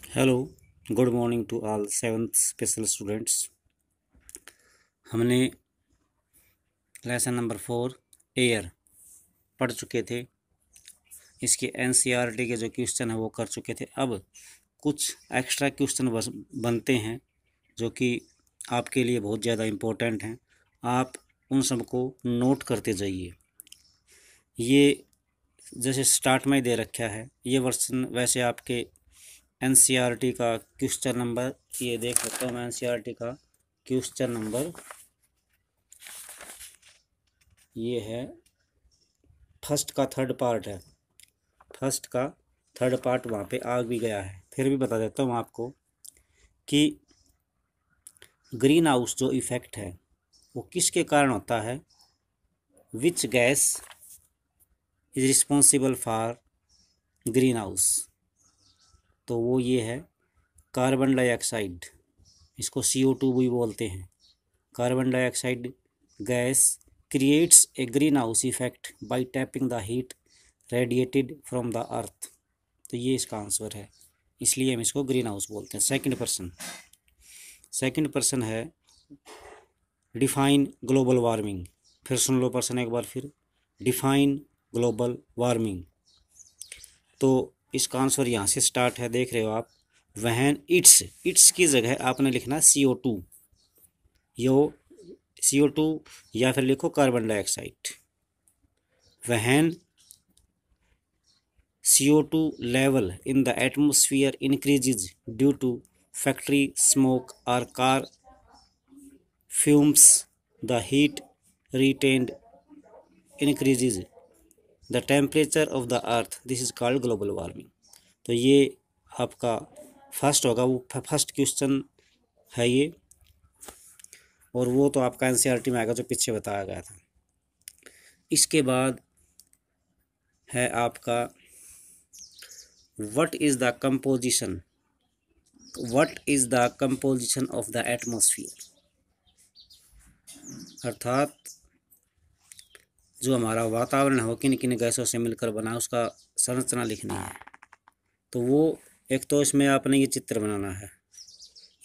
Hello, good morning to all seventh special students. हमने lesson number 4 air पढ़ चुके थे। इसके एनसीईआरटी के जो क्वेश्चन है वो कर चुके थे। अब कुछ एक्स्ट्रा क्वेश्चन बनते हैं जो कि आपके लिए बहुत ज़्यादा इम्पोर्टेंट हैं। आप उन सबको नोट करते जाइए। ये जैसे स्टार्ट में ही दे रखा है ये वर्सन, वैसे आपके एनसीईआरटी का क्वेश्चन नंबर ये देख सकता हूँ मैं। एनसीईआरटी का क्वेश्चन नंबर ये है, फर्स्ट का थर्ड पार्ट है। फर्स्ट का थर्ड पार्ट वहाँ पे आ भी गया है। फिर भी बता देता हूँ आपको कि ग्रीन हाउस जो इफेक्ट है वो किसके कारण होता है। Which gas is responsible for green house. तो वो ये है कार्बन डाइऑक्साइड। इसको CO2 भी बोलते हैं। Carbon dioxide gas creates a green house effect by tapping the heat radiated from the अर्थ। तो ये इसका आंसर है, इसलिए हम इसको ग्रीन हाउस बोलते हैं। सेकंड पर्सन है डिफाइन ग्लोबल वार्मिंग। फिर सुन लो पर्सन एक बार फिर, डिफाइन ग्लोबल वार्मिंग। तो इसका आंसर यहाँ से स्टार्ट है, देख रहे हो आप। वहन इट्स की जगह आपने लिखना CO2 यो CO2 या फिर लिखो कार्बन डाइऑक्साइड। वहन CO2 level in the atmosphere increases due to factory smoke or car fumes, the heat retained increases the temperature of the earth. This is called global warming. तो ये आपका first होगा, वो first question है ये। और वो तो आपका एनसीईआरटी में आएगा जो पीछे बताया गया था। इसके बाद है आपका what is the composition of the atmosphere. अर्थात जो हमारा वातावरण है वो किन किन गैसों से मिलकर बना, उसका संरचना लिखनी है। तो वो एक तो इसमें आपने ये चित्र बनाना है।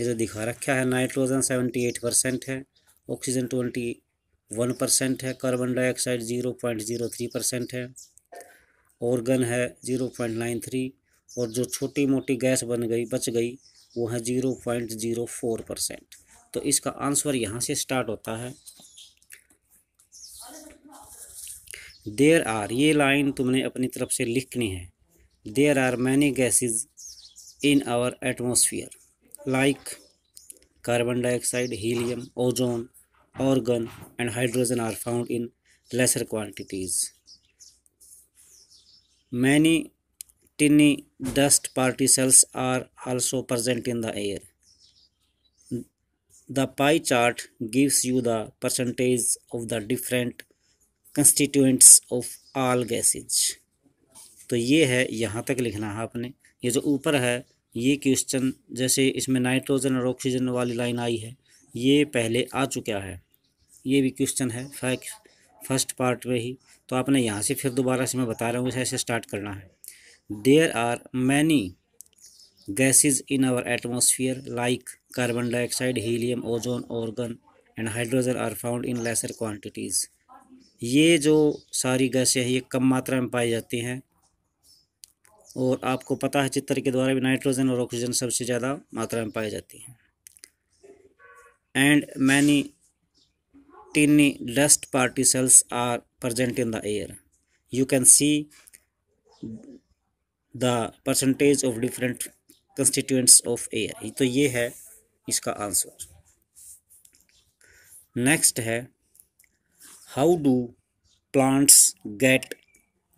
ये जो दिखा रखा है, नाइट्रोजन 78% है, ऑक्सीजन 21% है, कार्बन डाइऑक्साइड 0.03% है, ऑर्गन है 0.93, और जो छोटी मोटी गैस बच गई वो है 0.04%। तो इसका आंसर यहाँ से स्टार्ट होता है। देयर आर, ये लाइन तुमने अपनी तरफ से लिखनी है। There are many gases in our atmosphere like carbon dioxide, helium, ozone, argon and hydrogen are found in lesser quantities. Many tiny dust particles are also present in the air. The pie chart gives you the percentage of the different constituents of all gases. तो ये है, यहाँ तक लिखना है आपने। ये जो ऊपर है ये क्वेश्चन, जैसे इसमें नाइट्रोजन और ऑक्सीजन वाली लाइन आई है, ये पहले आ चुका है। ये भी क्वेश्चन है फर्स्ट पार्ट में ही। तो आपने यहाँ से फिर दोबारा से मैं बता रहा हूँ ऐसे स्टार्ट करना है। There are many gases in our atmosphere like carbon dioxide, helium, ozone, argon and hydrogen are found in lesser quantities. ये जो सारी गैसें हैं ये कम मात्रा में पाई जाती हैं। और आपको पता है चित्र के द्वारा भी नाइट्रोजन और ऑक्सीजन सबसे ज़्यादा मात्रा में पाई जाती हैं। And many tiny dust particles are present in the air. You can see the percentage of different constituents of air. तो ये है इसका आंसर। नेक्स्ट है, how do plants get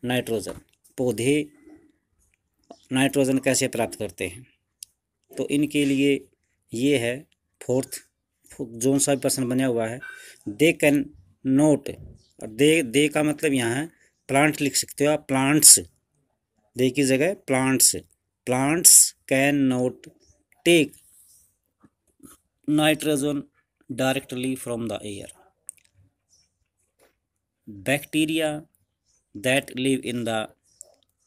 nitrogen. पौधे नाइट्रोजन कैसे प्राप्त करते हैं। तो इनके लिए ये है फोर्थ जोन सा पर्सन बना हुआ है। दे कैन नोट, और दे का मतलब यहाँ है प्लांट लिख सकते हो आप, प्लांट्स। दे की जगह plants can not take nitrogen directly from the air. Bacteria that live in the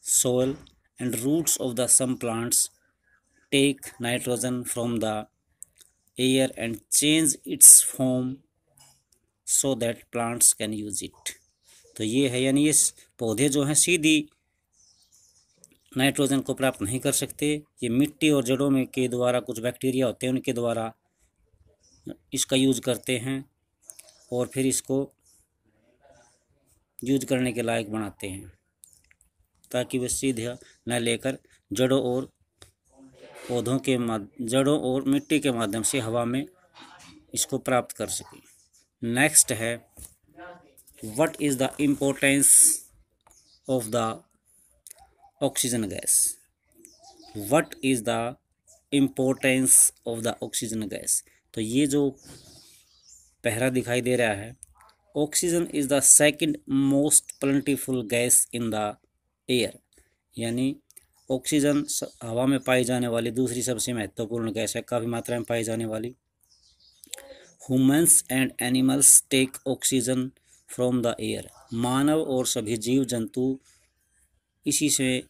soil and roots of the some plants take nitrogen from the air and change its form so that plants can use it। तो ये है, यानी ये पौधे जो हैं सीधी nitrogen को प्राप्त नहीं कर सकते, ये मिट्टी और जड़ों में के द्वारा कुछ बैक्टीरिया होते हैं उनके द्वारा इसका यूज करते हैं और फिर इसको यूज करने के लायक बनाते हैं, ताकि वे सीधे न लेकर जड़ों और पौधों के जड़ों और मिट्टी के माध्यम से हवा में इसको प्राप्त कर सकें। नेक्स्ट है, what is the importance of the oxygen gas. What is the importance of the oxygen gas. तो ये जो पहरा दिखाई दे रहा है, oxygen is the second most plentiful gas in the air, यानी ऑक्सीजन हवा में पाई जाने वाली दूसरी सबसे महत्वपूर्ण गैस है, काफ़ी मात्रा में पाई जाने वाली। Humans and animals take oxygen from the air. मानव और सभी जीव जंतु इसी से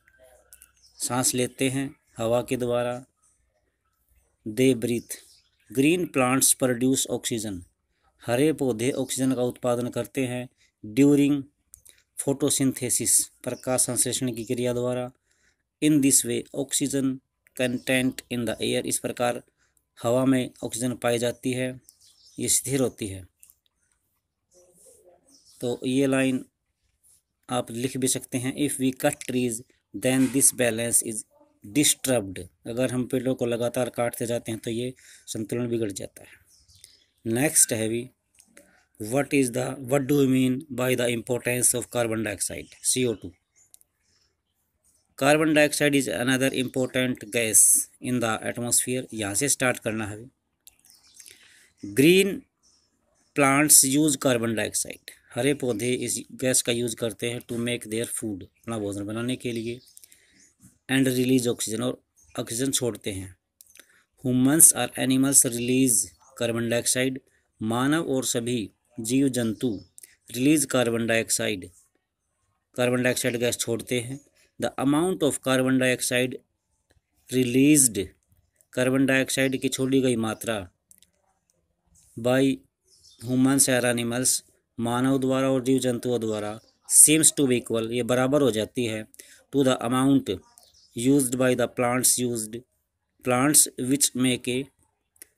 सांस लेते हैं हवा के द्वारा। They breathe. Green plants produce oxygen. हरे पौधे ऑक्सीजन का उत्पादन करते हैं ड्यूरिंग फोटोसिंथेसिस, प्रकाश संश्लेषण की क्रिया द्वारा। In this way oxygen content in the air. इस प्रकार हवा में ऑक्सीजन पाई जाती है, ये स्थिर होती है। तो ये लाइन आप लिख भी सकते हैं, if we cut trees then this balance is disturbed. अगर हम पेड़ों को लगातार काटते जाते हैं तो ये संतुलन बिगड़ जाता है। नेक्स्ट है भी, what do you mean by the importance of carbon dioxide, CO2। Carbon dioxide is another important gas in the atmosphere. यहाँ से स्टार्ट करना है। Green plants use carbon dioxide. हरे पौधे इस गैस का यूज करते हैं टू मेक देयर फूड, अपना भोजन बनाने के लिए। एंड रिलीज ऑक्सीजन, और ऑक्सीजन छोड़ते हैं। ह्यूमन्स और एनिमल्स रिलीज कार्बन डाइऑक्साइड। मानव और सभी जीव जंतु रिलीज कार्बन डाइऑक्साइड गैस छोड़ते हैं। The amount of carbon dioxide released, carbon dioxide की छोड़ी गई मात्रा बाय ह्यूमन्स और एनिमल्स, मानव द्वारा और जीव जंतुओं द्वारा, सीम्स टू बी इक्वल, ये बराबर हो जाती है, to the amount used by the plants which make a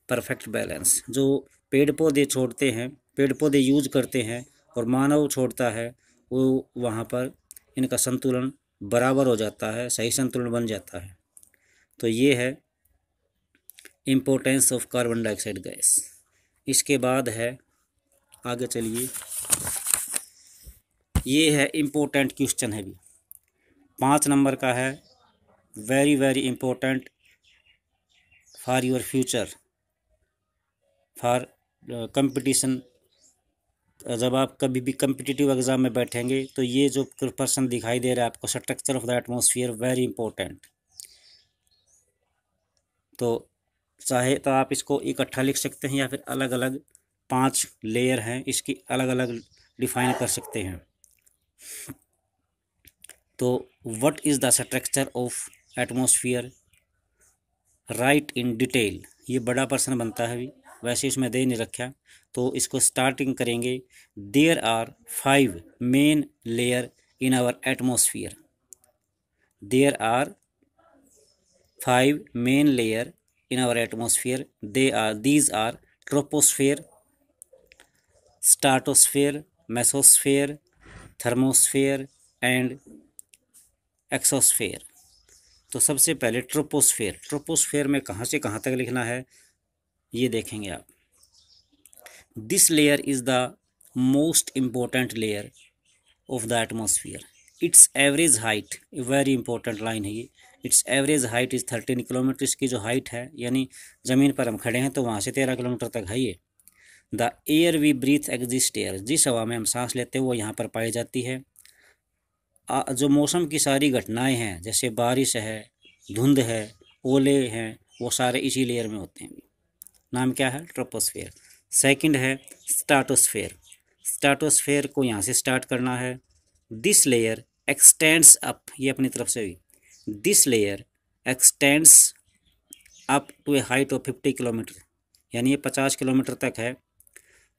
perfect balance. जो पेड़ पौधे छोड़ते हैं, पेड़ पौधे यूज करते हैं और मानव छोड़ता है, वो वहाँ पर इनका संतुलन बराबर हो जाता है, सही संतुलन बन जाता है। तो ये है importance of carbon dioxide gas. इसके बाद है, आगे चलिए, ये है इम्पोर्टेंट क्वेश्चन है भी, 5 नंबर का है, very very important for your future, for competition. जब आप कभी भी कम्पिटिटिव एग्जाम में बैठेंगे तो ये जो प्रश्न दिखाई दे रहा है आपको, structure of the atmosphere, very important. तो चाहे तो आप इसको इकट्ठा लिख सकते हैं या फिर अलग अलग 5 लेयर हैं, इसकी अलग अलग डिफाइन कर सकते हैं। तो what is the structure of atmosphere, right in detail. ये बड़ा प्रश्न बनता है भी, वैसे इसमें दे नहीं रखा, तो इसको स्टार्टिंग करेंगे। There are 5 main layer in our atmosphere. There are 5 main layer in our atmosphere. These are troposphere, stratosphere, mesosphere, thermosphere and exosphere। तो सबसे पहले ट्रोपोस्फेयर में कहाँ से कहाँ तक लिखना है ये देखेंगे आप। This layer is the most important layer of the atmosphere. It's average height, very important line है ये, it's average height is 13 kilometre. इसकी जो हाइट है, यानी ज़मीन पर हम खड़े हैं तो वहाँ से 13 किलोमीटर तक है ये। The air we breathe exist air, जिस हवा में हम सांस लेते हैं वो यहाँ पर पाई जाती है। जो मौसम की सारी घटनाएं हैं, जैसे बारिश है, धुंध है, ओले हैं, वो सारे इसी लेयर में होते हैं। नाम क्या है? ट्रोपोस्फेयर। सेकंड है स्ट्राटोस्फेयर। स्ट्राटोस्फेयर को यहाँ से स्टार्ट करना है। दिस लेयर एक्सटेंड्स अप, ये अपनी तरफ से हुई। This layer extends up to a height of 50 kilometre, यानी ये 50 किलोमीटर तक है।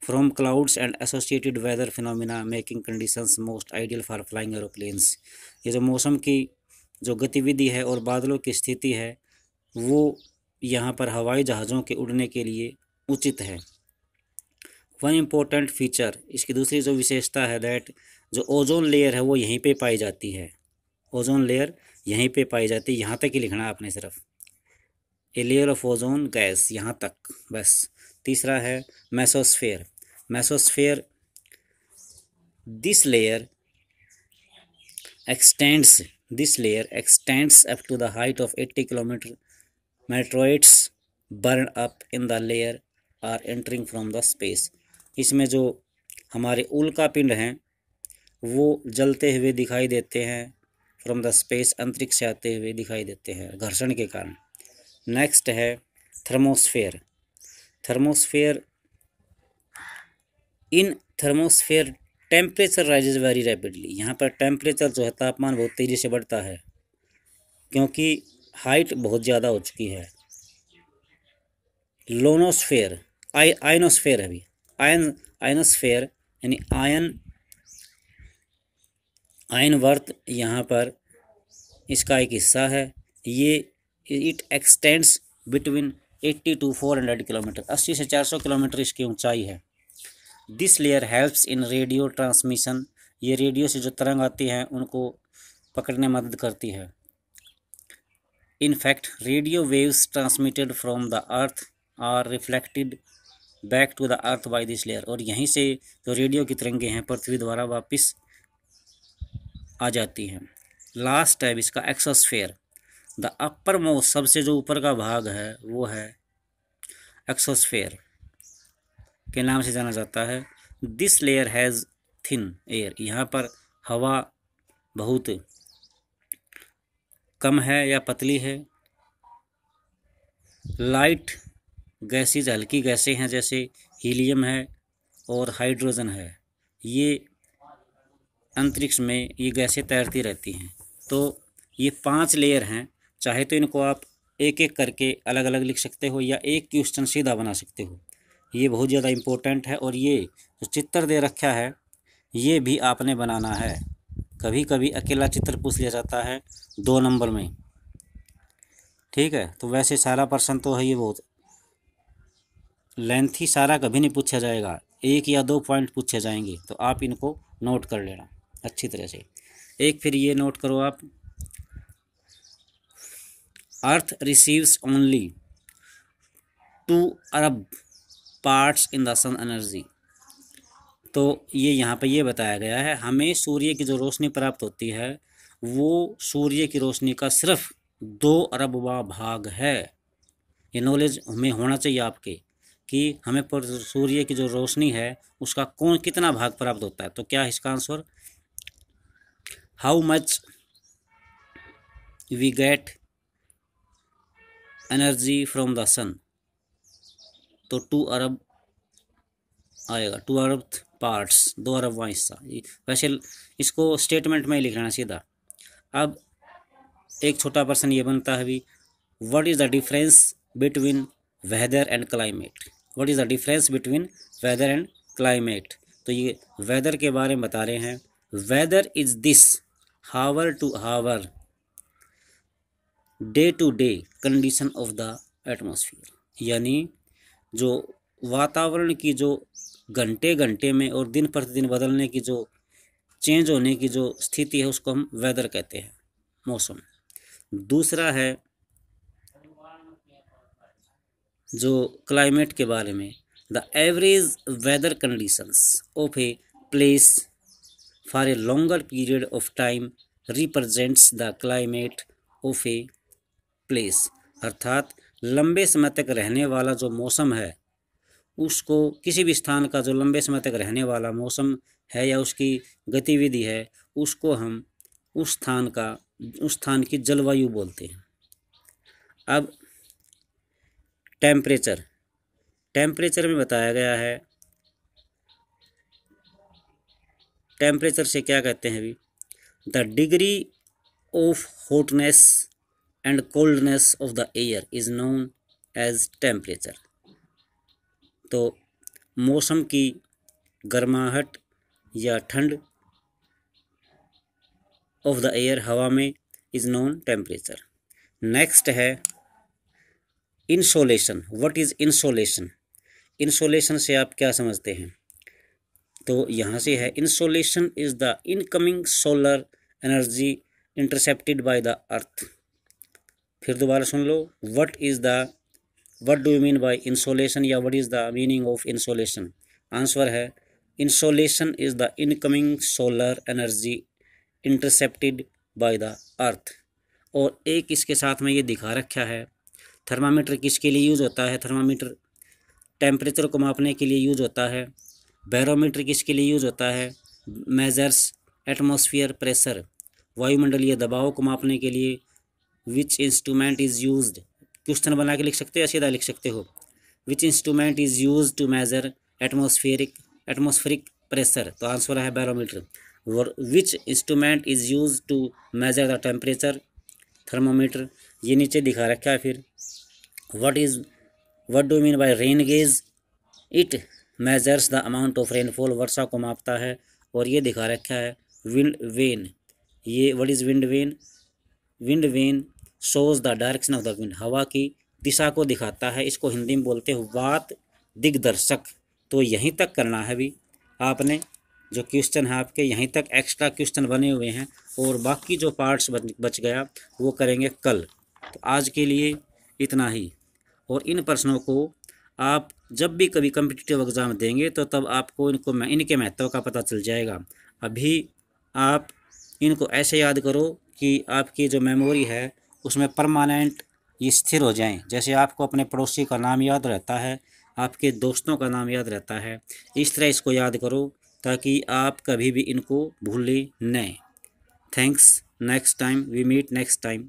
From clouds and associated weather phenomena making conditions most ideal for flying aeroplanes. ये जो मौसम की जो गतिविधि है और बादलों की स्थिति है वो यहाँ पर हवाई जहाज़ों के उड़ने के लिए उचित है। वन इम्पोर्टेंट फीचर, इसकी दूसरी जो विशेषता है दैट जो ओजोन लेयर है वो यहीं पे पाई जाती है। ओजोन लेयर यहीं पे पाई जाती है, यहाँ तक ही लिखना है आपने सिर्फ, a layer of ozone gas, यहाँ तक बस। तीसरा है mesosphere. Mesosphere this layer extends up to the height of 80 kilometer. Meteoroids burn up in the layer are entering from the space। इसमें जो हमारे उल्का पिंड हैं वो जलते हुए दिखाई देते हैं, फ्रॉम द स्पेस, अंतरिक्ष से आते हुए दिखाई देते हैं घर्षण के कारण। नेक्स्ट है thermosphere. Thermosphere, in thermosphere temperature rises very rapidly. यहाँ पर टेम्परेचर जो है तापमान बहुत तेज़ी से बढ़ता है क्योंकि हाइट बहुत ज़्यादा हो चुकी है। लोनोस्फेयर, आयनोस्फेयर है अभी, आयनोस्फेयर यानी आयन वर्त यहाँ पर इसका एक हिस्सा है। ये it extends between 80 to 400 kilometre, 80 से 400 किलोमीटर इसकी ऊंचाई है। This layer helps in radio transmission, ये रेडियो से जो तरंग आती हैं उनको पकड़ने में मदद करती है। In fact radio waves transmitted from the earth are reflected back to the earth by this layer, और यहीं से जो रेडियो की तरंगें हैं पृथ्वी द्वारा वापस आ जाती हैं। लास्ट है इसका एक्सोस्फेयर। द अपर मोस्ट, सबसे जो ऊपर का भाग है वो है एक्सोस्फेयर के नाम से जाना जाता है। This layer has thin air, यहाँ पर हवा बहुत कम है या पतली है। लाइट गैसेज, हल्की गैसें हैं जैसे हीलियम है और हाइड्रोजन है, ये अंतरिक्ष में ये गैसें तैरती रहती हैं। तो ये 5 लेयर हैं, चाहे तो इनको आप एक एक करके अलग अलग लिख सकते हो या एक क्वेश्चन सीधा बना सकते हो। ये बहुत ज़्यादा इम्पोर्टेंट है और ये जो चित्र दे रखा है ये भी आपने बनाना है। कभी कभी अकेला चित्र पूछ लिया जाता है 2 नंबर में, ठीक है। तो वैसे सारा प्रश्न तो है ये बहुत लेंथी, सारा कभी नहीं पूछा जाएगा, 1 या 2 पॉइंट पूछे जाएंगे, तो आप इनको नोट कर लेना अच्छी तरह से। एक फिर ये नोट करो आप, अर्थ रिसीव्स ओनली 2 अरब parts in the sun energy. तो ये यहाँ पे ये बताया गया है हमें सूर्य की जो रोशनी प्राप्त होती है वो सूर्य की रोशनी का सिर्फ 2 अरबवां भाग है। ये नॉलेज हमें होना चाहिए आपके कि हमें पर सूर्य की जो रोशनी है उसका कितना भाग प्राप्त होता है। तो क्या है इसका answer, how much we get energy from the sun, तो 2 अरब आएगा, 2 अरब पार्ट्स, 2 अरबवां हिस्सा। वैसे इसको स्टेटमेंट में ही लिख लेना सीधा। अब एक छोटा प्रश्न ये बनता है भी, what is the difference between weather and climate. What is the difference between weather and climate. तो ये वेदर के बारे में बता रहे हैं, weather is this hour to hour day to day condition of the atmosphere, यानी जो वातावरण की जो घंटे घंटे में और दिन प्रतिदिन बदलने की जो चेंज होने की जो स्थिति है उसको हम वेदर कहते हैं, मौसम। दूसरा है जो क्लाइमेट के बारे में, the average weather conditions of a place for a longer period of time represents the climate of a place, अर्थात लंबे समय तक रहने वाला जो मौसम है उसको, किसी भी स्थान का जो लंबे समय तक रहने वाला मौसम है या उसकी गतिविधि है उसको हम उस स्थान की जलवायु बोलते हैं। अब टेम्परेचर में बताया गया है, टेम्परेचर से क्या कहते हैं अभी, the degree of hotness and coldness of the air is known as temperature. तो मौसम की गर्माहट या ठंड ऑफ द एयर, हवा में, इज नोन टेम्परेचर। नेक्स्ट है insolation. What is insolation? Insolation से आप क्या समझते हैं? तो यहाँ से है, insolation is the incoming solar energy intercepted by the earth. फिर दोबारा सुन लो, what do you mean by insolation, या what is the meaning of insolation? Answer है, insolation is the incoming solar energy intercepted by the earth. और एक इसके साथ में ये दिखा रखा है, थर्मामीटर किसके लिए यूज़ होता है? थर्मामीटर टेम्परेचर को मापने के लिए यूज़ होता है। बैरोमीटर किसके लिए यूज़ होता है? मेजर्स एटमॉस्फेयर प्रेशर, वायुमंडलीय दबाव को मापने के लिए। विच इंस्ट्रूमेंट इज़ यूज्ड, क्वेश्चन बना के लिख सकते हो या सीधा लिख सकते हो। Which instrument is used to measure atmospheric pressure, तो आंसर है barometer. Which instrument is use to measure the temperature? Thermometer. ये नीचे दिखा रखा है। फिर what do mean by rain gauge? It measures the amount of rainfall, वर्षा को मापता है। और ये दिखा रखा है विंड वेन। ये what is wind vane? Wind vane shows the direction of the wind, हवा की दिशा को दिखाता है। इसको हिंदी में बोलते हैं वात दिग्दर्शक। तो यहीं तक करना है अभी आपने, जो क्वेश्चन है आपके यहीं तक एक्स्ट्रा क्वेश्चन बने हुए हैं, और बाकी जो पार्ट्स बच गया वो करेंगे कल। तो आज के लिए इतना ही। और इन प्रश्नों को आप जब भी कभी कम्पिटिटिव एग्ज़ाम देंगे तो तब आपको इनके महत्व का पता चल जाएगा। अभी आप इनको ऐसे याद करो कि आपकी जो मेमोरी है उसमें परमानेंट ये स्थिर हो जाएं। जैसे आपको अपने पड़ोसी का नाम याद रहता है, आपके दोस्तों का नाम याद रहता है, इस तरह इसको याद करो ताकि आप कभी भी इनको भूलें नहीं। Thanks, next time we meet next time.